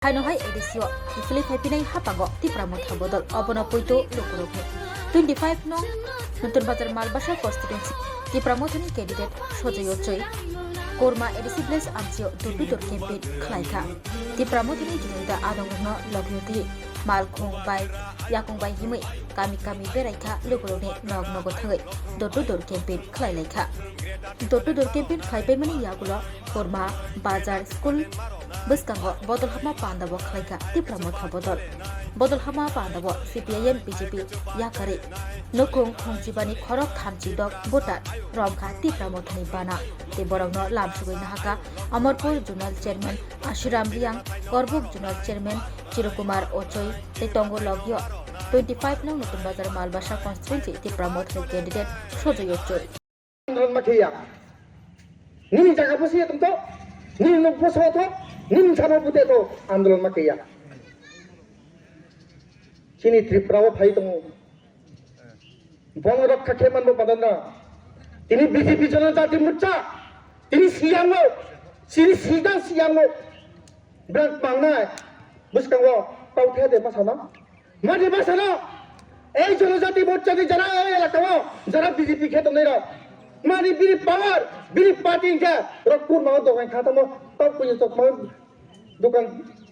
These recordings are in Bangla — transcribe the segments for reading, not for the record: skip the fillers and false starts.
Hainohai edisio ifili phepinai hapango tipra motha bodol obono poito lokurokhe 25 nong nutun bazar malbasa constituency tipra mothani candidate sojoyo choi korma edisi place amsio dudu dor campaign khlaika tipra mothani junida adongno logyoti malkhong bai yakong bai himai kami beraikha lokurokne nog nogo thangai dudu dor campaign khlailaikha dudu dor campaign khlaibai mani yagulo korma bazar school Buskango bodol hama pandabo khlaika tipra motha bodol hama pandabo CPIM BJP yakare nokong khongjibani khorok thamchi dok bota romkha tipra mothani bana te borogno lamsugoi nahaka Amarpur Zonal Chairman Ashiram Riang Korbuk Zonal Chairman Chirokumar Ochoi te tongo logyo 25 nong nutun bazar malbasa constituency tipra mothani candidate sojoyo choi 님 작업하세요 또 님 놓고서도 님 작업부대도 아ন্দোলন 마케야 신이 트리프라고 파이동 বনরক্ষা খেমান বাদানা তিনি বিজেপি জনজাতি মোর্চা তিনি সিয়াঙ্গো সিয়াঙ্গো ব্রাক বাংনায় বুসকাঙ্গো পাউথে দে পাসানা মাঝে পাসানা এই জনজাতি মোর্চাকে যারা এই এলাকাও যারা বিজেপি খেতে নেরা Mari biri power, biri party ke, rokkur mau dokan kata mau, tau punya tok mau dokan,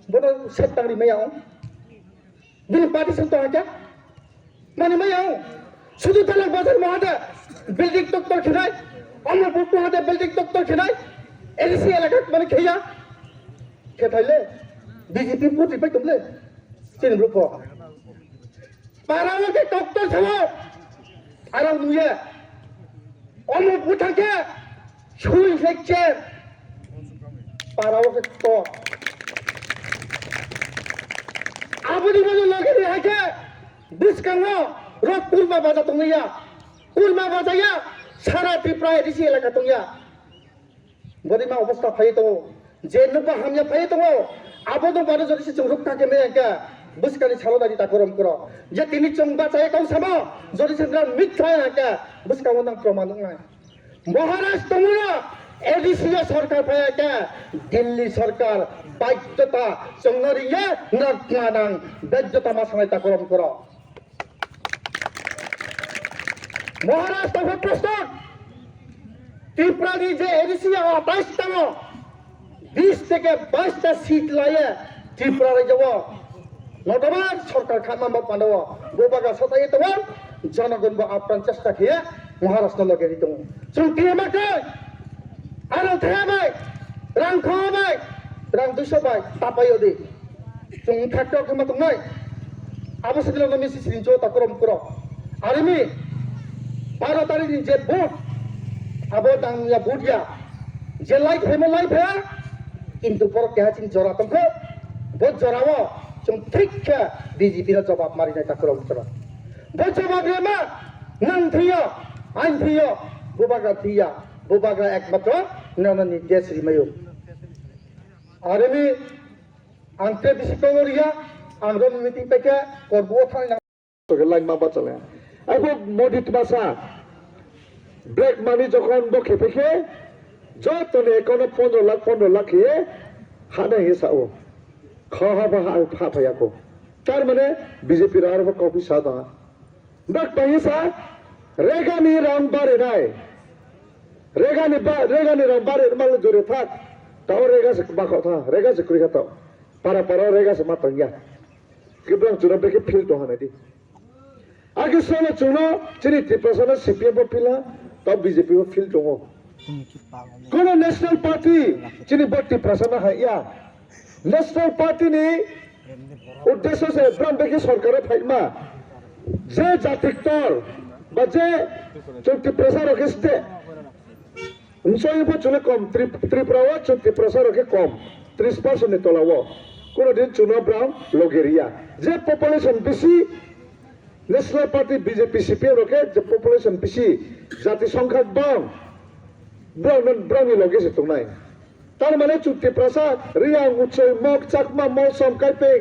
bodoh setang di mayau, biri party sentuh aja, mana mayau, sudah dalam bazar mau ada building tok kena, orang butuh ada building tok kena, edisi elakat mana kaya, kaya BJP pun ribai tumle, sini berapa, parang ke tok semua, arang nuya. Orang buta ke, school lecture, para orang itu. Apa di mana lagi ni aja? Buskanglo, rot kurma baca tungnya, kurma baca ya, sara tripra edisi elaka tungnya. Bodi ma obostha phai to, jenu pa hamya phai to, apa tu baru jadi sejuruk tak kene ke. Buskani chalo dari takorom kuro. Je tini chongba saya kau sama. Jadi sendiri mitra ya buskamu nang proman ngai. Maharashtra mula edisiya sarkar paya ke. Delhi sarkar bajjata chongnoriya nakmanang bajjata masanai takorom kuro. Maharashtra bhaprastak. Tripura ni je edisiya 28 tamo 20 থেকে 22টা সিট লায়ে ত্রিপুরা যাবো নটবার সরকার খামাম পান্ডব গোবাগা সতাই তো জনগণ আপ্রাণ চেষ্টা খেয়ে মহারাষ্ট্র লগে দিত চুক্তি আমাকে আর থাকবাই রাং খাওয়াবাই রাং 200 বাই তাপাইও দি চুং থাকতে কিংবা তো নয় আবশ্যক দিল মিসি সিরিঞ্জো তাকরম করো আরমি 12 তারিখ যে ভোট আবো দাঙ্গা ভোটিয়া যে লাইফ হেমো লাইফ হে কিন্তু পর কে হাচিন জরা তমকে vote জরাবো Cung triknya BJP na jawab mari na takrong cara. Bojawab dia mah nang thiyo, ain thiyo, bubaga ekmatro nana ni Desri Mayu. Aremi angke bisikoloria angron meeting peke korbo thang na. তোকে লাইন মাপা চলে এখন মোদিত বাসা ব্রেক মানি যখন বকে ফেকে যত নে কোন 15 লাখ এ হানা হিসাও খাওয়া বাহা ফাফায়াকো তার মানে বিজেপি আর কপি সাদা ব্রেক পাইসা রেগানি রামবারে নাই রেগানি রামবারে মাল জোরে থাক তাও রেগাসে বাখা থা রেগাসে কুরি খাতা para রেগাসে মাতাঙ্গা কিবরাং চুনা বেকে ফিল তো হানাদি আগে সোনা চুনো চিনি ত্রিপ্রাসনা সিপিএম পিলা তব বিজেপি ফিল তো কোন ন্যাশনাল পার্টি চিনি বত্তি প্রাসনা হাইয়া ন্যাশনাল পার্টি নি উদ্দেশ্য সে ব্রাহ্ম বেকে সরকারে ফাইমা যে জাতিক তর বা যে চুক্তি প্রসার রকেস্তে উনসইব চলে কম ত্রিপুরাও চুক্তি প্রসার রকে কম 30% নি তোলাও কোনদিন চুনো ব্রাহ্ম লগেরিয়া যে পপুলেশন বেশি ন্যাশনাল পার্টি বিজেপি সিপিএম রকে যে পপুলেশন বেশি জাতি সংখ্যা কম ব্রাহ্মী লগে তো নাই তার মানে চুক্তি প্রসাদ রিয়াং উৎসব মগ চাকমা মৌসম কাইপেং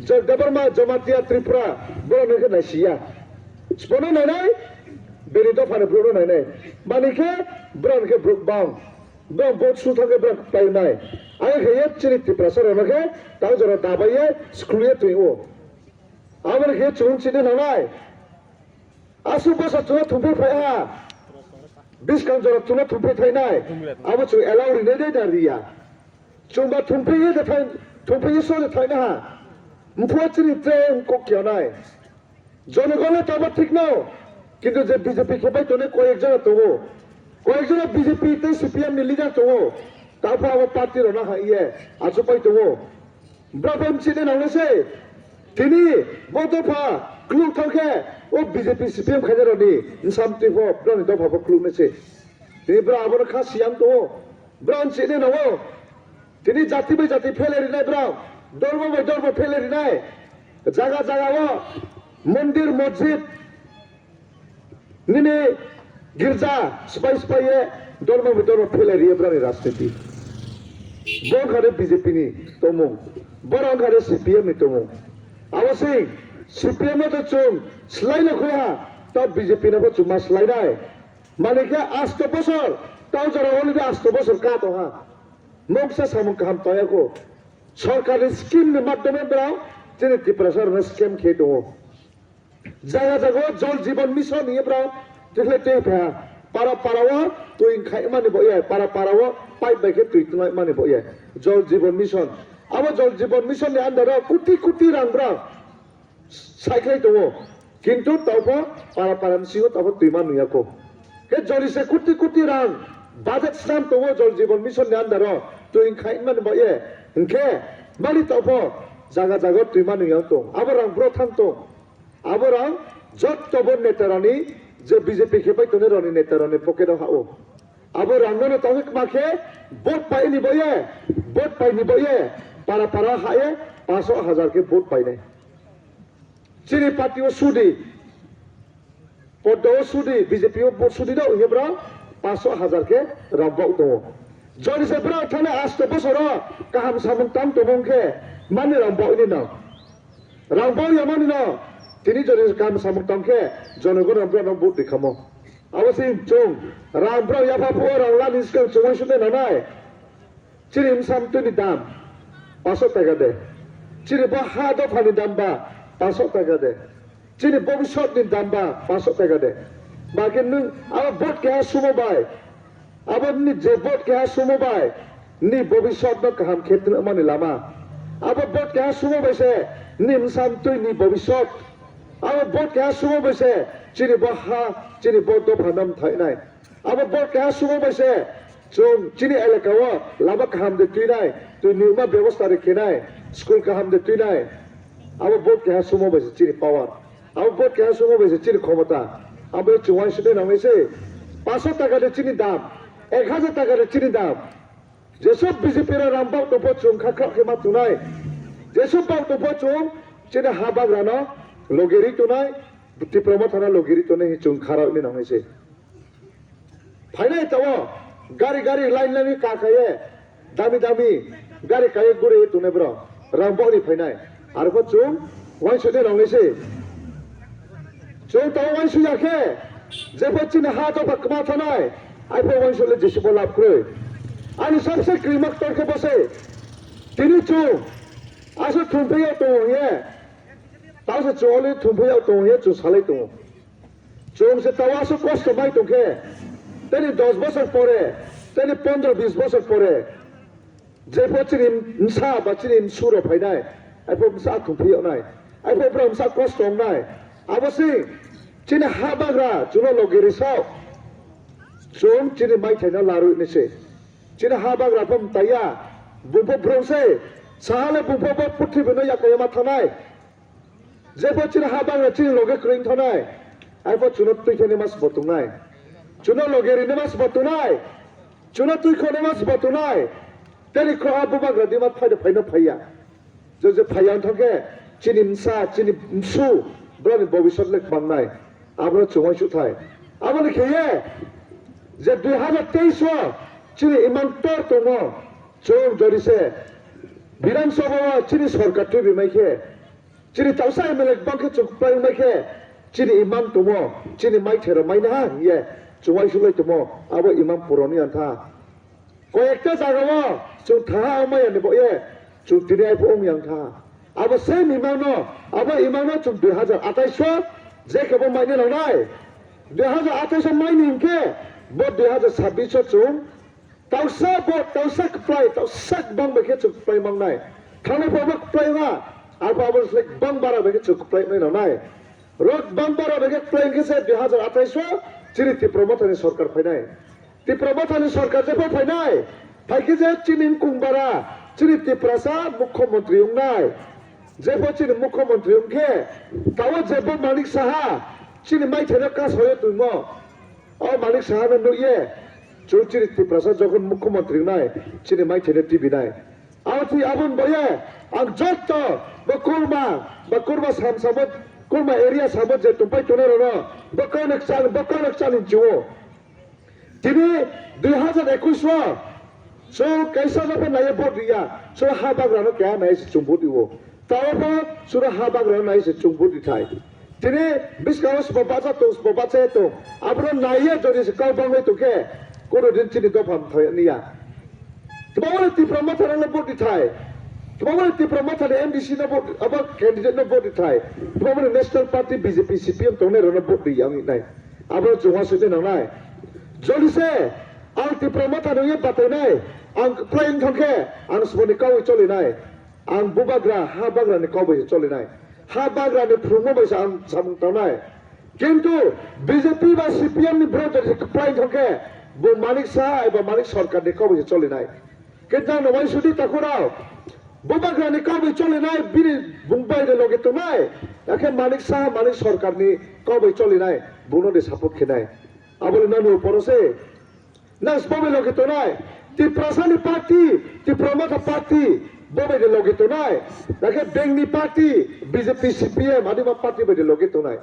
জগদবর্মা জমাতিয়া ত্রিপুরা ব্রহ্মকে নাইসিয়া স্পনো নাই বেরিত ফানে ব্রহ্ম নাই মানিকে ব্রহ্মকে ব্রুক বাং ব্রহ্ম বহুত সুথাকে ব্রহ্ম পাই নাই Ai kaya ciri ti prasar ona ke tau jara dabaye skruye tu o. Abar ke chun cini nanai. Asu basa tuna thumpe phaya. Bis kan jara tuna thumpe thainai. Aba chu allow ri ne da riya. Chumba thumpe ye da thain thumpe ye so da thaina ha. Mphua ciri tre ko kya nai. জনগণের তো আবার ঠিক নাও কিন্তু যে বিজেপি খেপাই তো কয়েকজন তবু কয়েকজন বিজেপি তে সিপিএম নি লিডার তবু তারপর আবার পার্টির না ইয়ে আছো পাই তবু ব্রাভেম চিনে নাওছে তিনি বদফা ক্লু থাকে ও বিজেপি সিপিএম খাইজার নি ইনসামতি ফ ব্রানি দ ভাব ক্লু নেছে তিনি ব্রা আবার খাসিয়াম তো ব্রান চিনে নাও তিনি জাতি বাই জাতি ফেলে রিনাই ব্রা ধর্ম বাই ধর্ম ফেলে রিনাই জায়গা জায়গা মন্দির মসজিদ নিনে গির্জা স্পাই স্পাইয়ে ধর্ম ধর্ম ফেলে রিয়ে ব্রানি রাজনীতি বড় বিজেপি নি তমু বড় ঘরে সিপিএম নি তমু অবশ্যই সিপিএম তো চুম স্লাইলে খোয়া তো বিজেপি না চুমা স্লাইডাই মানে কে 8 বছর তাও যারা অলরেডি 8 বছর কাট হা মোকসা সামুন কাম তয়াকো সরকারি স্কিম এর মাধ্যমে ব্রাও যিনি ত্রিপুরা স্কিম খেয়ে দো জায়গা জায়গা জল জীবন মিশন নিয়ে ব্রাও দেখলে তে ফা পারা পারাও তুই খাই মানে বইয়ে পারা পারাও পাইপ বাইকে তুই মানে বইয়ে জল জীবন মিশন আবার জল জীবন মিশন এর আন্ডারে কোটি কোটি রাং ব্রাও সাইকেল দো কিন্তু তাও পারা পারাম সিও তাও তুই মান নিয়াকো কে জলিসে কোটি কোটি রাং বাজেট স্টাম তো জল জীবন মিশন এর আন্ডারে তুই খাই মানে বইয়ে ইনকে মালি তাও জায়গা জায়গা তুই মান নিয়াকো আবার রাং ব্রো থাম তো আবার যত নেতারানি যে বিজেপি খেপাই তো রনি নেতারানি পকেট হাও আবার রাঙ্গন তাকে মাখে ভোট পাইনি বইয়ে পারা পারা হায়ে 500,000 के ভোট পাই নাই চিনি পার্টিও সুদি পদ্মও সুদি বিজেপিও ভোট সুদি দাও হেব্রা 500,000 के রামবাও দো জনি সে ব্রা থানে 8 বছর কাহাম সামন তাম তো বংকে মানে রামবাও নি না রামবাও ইয়ামানি না তিনি যদি কাম সামুতামকে জনগণ আমরা ভোট দেখামো অবশ্যই চং রামব্রাও ইয়াফাফো রাংলা নিস্কাল চং শুনে নানাই চিরিম সামতুনি দাম 500 টাকা দে চিরি বা হাদ ফানি দাম বা 500 টাকা দে চিরি ভবিষ্যৎ নি দাম বা 500 টাকা দে বাকি নং আবার ভোট কে সুমো বাই আবার নি যে ভোট কে সুমো বাই নি ভবিষ্যৎ ন কাম ক্ষেত্র মানে লামা আবার ভোট কে সুমো বাইছে নিম সামতুই নি ভবিষ্যৎ আবার ভোট কে সুমো বাইছে চিনি বহা চিনি ভোট তো ভানাম থাইনাই আবার ভোট কে সুমো বাইছে চুন চিনি এলাকাও লাবা কাহাম দে তুই নাই তুই নির্মা ব্যবস্থা রেখে নাই স্কুল কাহাম দে তুই নাই আবার ভোট কে সুমো বাইছে চিনি পাওয়ার আবার ভোট কে সুমো বাইছে চিনি ক্ষমতা আবার চুয়াই শুনে নামাইছে 500 টাকা দে চিনি দাম 1000 টাকা দে চিনি দাম যেসব বিজেপির রামবাও তো চুং খাখা খেমা তুনাই যেসব বাও তো চুং চিনি হাবাগ্রানো লগেরি তো নাই ত্রিপুরা থানা লগেরি তো নেই চুন খারাপ নি নামাইছে ফাইনাই তাও গাড়ি গাড়ি লাইন লাইন কাকায়ে দামি দামি গাড়ি কায়ে গুড়ে তো নে ব্রা রামবাউনি ফাইনাই আর চুন ওয়াই সুদে নামাইছে চুন তাও ওয়াই সুয়াকে যে বচ্চিন হাত বাকমা থানায় আইফো ওয়াই সুলে যেসব লাভ করে আনি সবসে ক্রিমক তরকে বসে তিনি চুন আসলে থুমপেয়া তো ইয়ে তাও সে চলে থুমপেয়া তো ইয়ে চুন সালাই তো চুন সে তাও আসো কষ্ট মাই তোকে তেনি 10 বছর পরে তেনি 15-20 বছর পরে যে বচ্চিন মসা বচ্চিন সুরো ফাইনাই আইফো মসা থুমপেয়া নাই আইফো ব্রা মসা কষ্ট নাই অবশ্যই চিনি হাবাগ্রা চুনো লগেরি সাও চুন চিনি মাই থাইনা লারু নিছে চিনি হাবাগ্রা ফম তাইয়া বুবো ব্রংসে সাহালে বুবো পুঠি বনো ইয়াকে মাথানাই যে বচ্চিন হাবাগ্রা চিনি লগে ক্রিং থানাই আইফো চুনো তুই খেনে মাস বতুনাই চুনো লগেরি নে মাস বতুনাই চুনো তুই খনে মাস বতুনাই তেনি খো বুবাগ্রা দিমা ফাইদে ফাইনো ফাইয়া যে ফাইয়ান থাকে চিনি মসা চিনি মসু ব্রানি ভবিষ্যৎ লেখ বাংনাই আমরা চুমাই সুথাই আমরা খেয়ে যে 2023 চিনি ইমান তোর তোম চোর জড়িছে বিধানসভা চিনি সরকার তুই বিমাইখে চিনি তাওসা এমএলএ বাংকে চুকপাই মাইখে চিনি ইমান তোম চিনি মাই থের মাই না ইয়ে চুমাই সুলাই তোম আবার ইমান পুরনি আন্থা কয়েকটা জায়গাও जों थाहा मायानो बये जों दिनै आइफोर yang था अब सेम इमानो अब इमानो जों 2028 जे केबो माइने लानाय 2028 माइने इनके बो 2026 जों तावसा कप्लाय तावसा बंग बेके जों कप्लाय मांनाय थांनाय बाबो कप्लाय मा आरो बाबो लाइक बंग बारा बेके जों कप्लाय माइनाय रोड बंग बारा बेके कप्लाय के से 2028 चिरि तिप्रमथानि सरकार फैनाय तिप्रमथानि सरकार जेबो फैनाय फाइके जे चिनिन कुंबारा चिरि तिप्रसा मुख्यमंत्री उंनाय जेबो चिनि मुख्यमंत्री उंके ताव जेबो मालिक साहा चिनि माइथेनो कास होयो तुमो ओ मालिक साहा न ये जो चिरि तिप्रसा जखन मुख्यमंत्री नाय चिनि माइथेनो टिभि नाय आवति आबुन बये आं जत्त बकुरमा सामसाबत कुरमा एरिया साबत जे तुमपाय तोनेरो बकनक चालिन जिवो दिनै 2021 so kaisa na pa naya bot dia so ha bagrano kya nai se chumbut wo tawa so ha bagrano nai se chumbut thai tine biskawas babacha to abro naya jodi se kau bang to ke kono din chini do pham thoi niya tbawale ti promoter na bot thai tbawale ti promoter MDC na bot aba candidate na bot thai tbawale national party BJP CPM to ne na bot dia ngi nai abro jwa se de na nai jodi se ang ti promoter no ye patai nai ang plain thongke ang smoni kau choli nai ang bubagra ha bagra ni kau bai choli nai ha bagra ni phrumo bai ang samung tau nai kintu BJP ba CPM ni brother ni plain thongke bu manik sa eba manik sarkar ni kau bai choli nai kinta no bai sudi takurao bubagra ni kau bai choli nai bini bungbai de loge to nai akhe manik sa manik sarkar ni kau bai choli nai buno de support khenai abole nanu porose nas bobe loge to nai ti prasani party ti promoter party bobe de loge to nai lake bengni party BJP CPM adima party be de loge to nai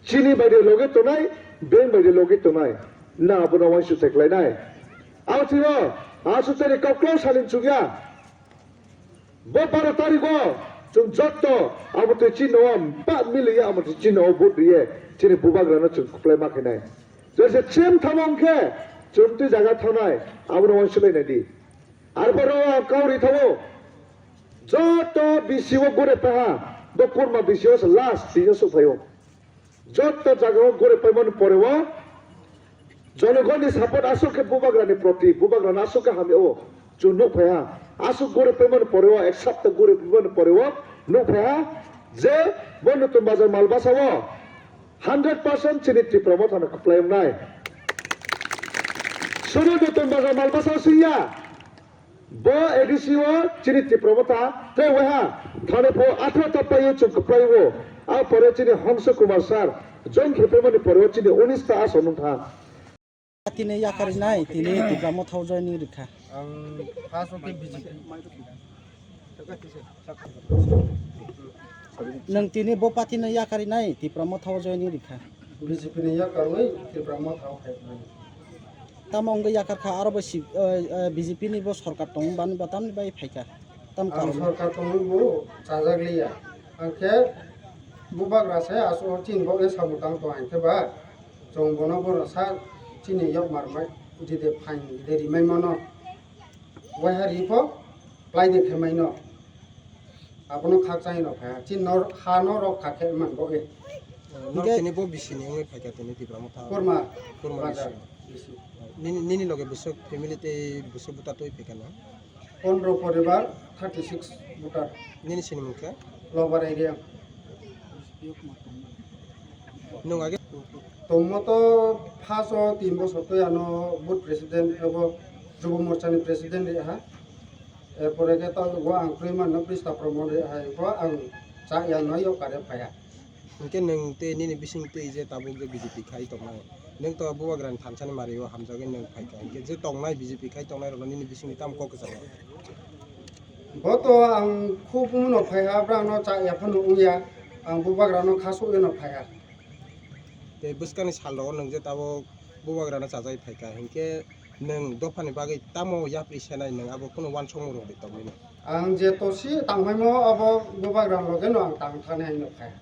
chini be de loge to nai beng be de loge to nai na bono wan su teklai nai autiro asu tere koklo salin chugya bo para tarigo chung jotto amote chinom 5 million amote chino bot diye chini bubagrana chung play ma khenai jese chem thamongke চুমতি জায়গা থানায় আমরা অঞ্চলে নেদি আর বড় কাউরি থাকো যত বিসিও গড়ে পাহা বকুরমা বিসিও লাস্ট দিনসো ফাইও যত জায়গা গড়ে পাইমান পরেও জনগণের সাপোর্ট আসুকে বুবাগ্রানি প্রতি বুবাগ্রান আসুকে হামিও চুনো ফায়া আসু গড়ে পাইমান পরেও এক সপ্তাহ গড়ে পাইমান পরেও নো ফায়া যে বন্ধু তুমি বাজার মালবাসাও 100% চিনিত্রি প্রমোথন অ্যাপ্লাই নাই Suruh datang baga malbasa siya, bo edisiwa cini ti promota, teh wah, thane po 18 tapai cuk kapai wo, a pore cini Hamsa Kumar sar, jom kepe mani pore cini 19 ta asonung tha. Tini yakari nai, tini ti promota hojai ni rikha. Pasoke BJP. Nang tini bo pati na yakari nai, ti promota hojai ni rikha. BJP ni yakaroi ti promota hojai. Tamong ga yakar kha aro basi BJP ni bo sarkar tong ban batam ni bai phaika tam Ang sarkar tong bo chajaglia angke bubagra se aso chin bo e samutang to angke ba jong bono bo sa chini yok marmai jide phain deri mai mono wahari pho plai de khemai no apono khak chai no pha chin nor ha no ro khakhe man bo e Tini bo bisini ngai phaika tini ti pramotha kurma bisi nini loge bisok family te bisok buta toi pekana 15 পরিবার 36 voter nini sini mukha lobar area nung age তোমতো 3 বছর তো আনো বুথ প্রেসিডেন্ট এবং যুব মোর্চানি প্রেসিডেন্ট রেহা এরপরে কে তো গো আং প্রিমান ন প্রিস্তা প্রমোট রেহা গো আং চা ইয়া নয় কারে পায়া Mungkin neng te nini bising te je tabuk je BJP khai tongnai neng to buwa gran thamchani mario hamjage neng phaika inke je tongnai BJP khai tongnai ro nini bising ni tam ko ke jalo গত আং খুব মনো পায়া ব্রানো চা ইয়া ফনো উইয়া আং বুবাগ্রানো খাসো এনো পায়া te buskani salo neng je tabo buwa gran chajai phaika inke neng dofani bagai tamo yapri senai neng abo kono wan song ro de tongni আং যে তোসি তাংমাইমো আবো বুবাগ্রান লগে নো আং তাং থানে আইনো পায়া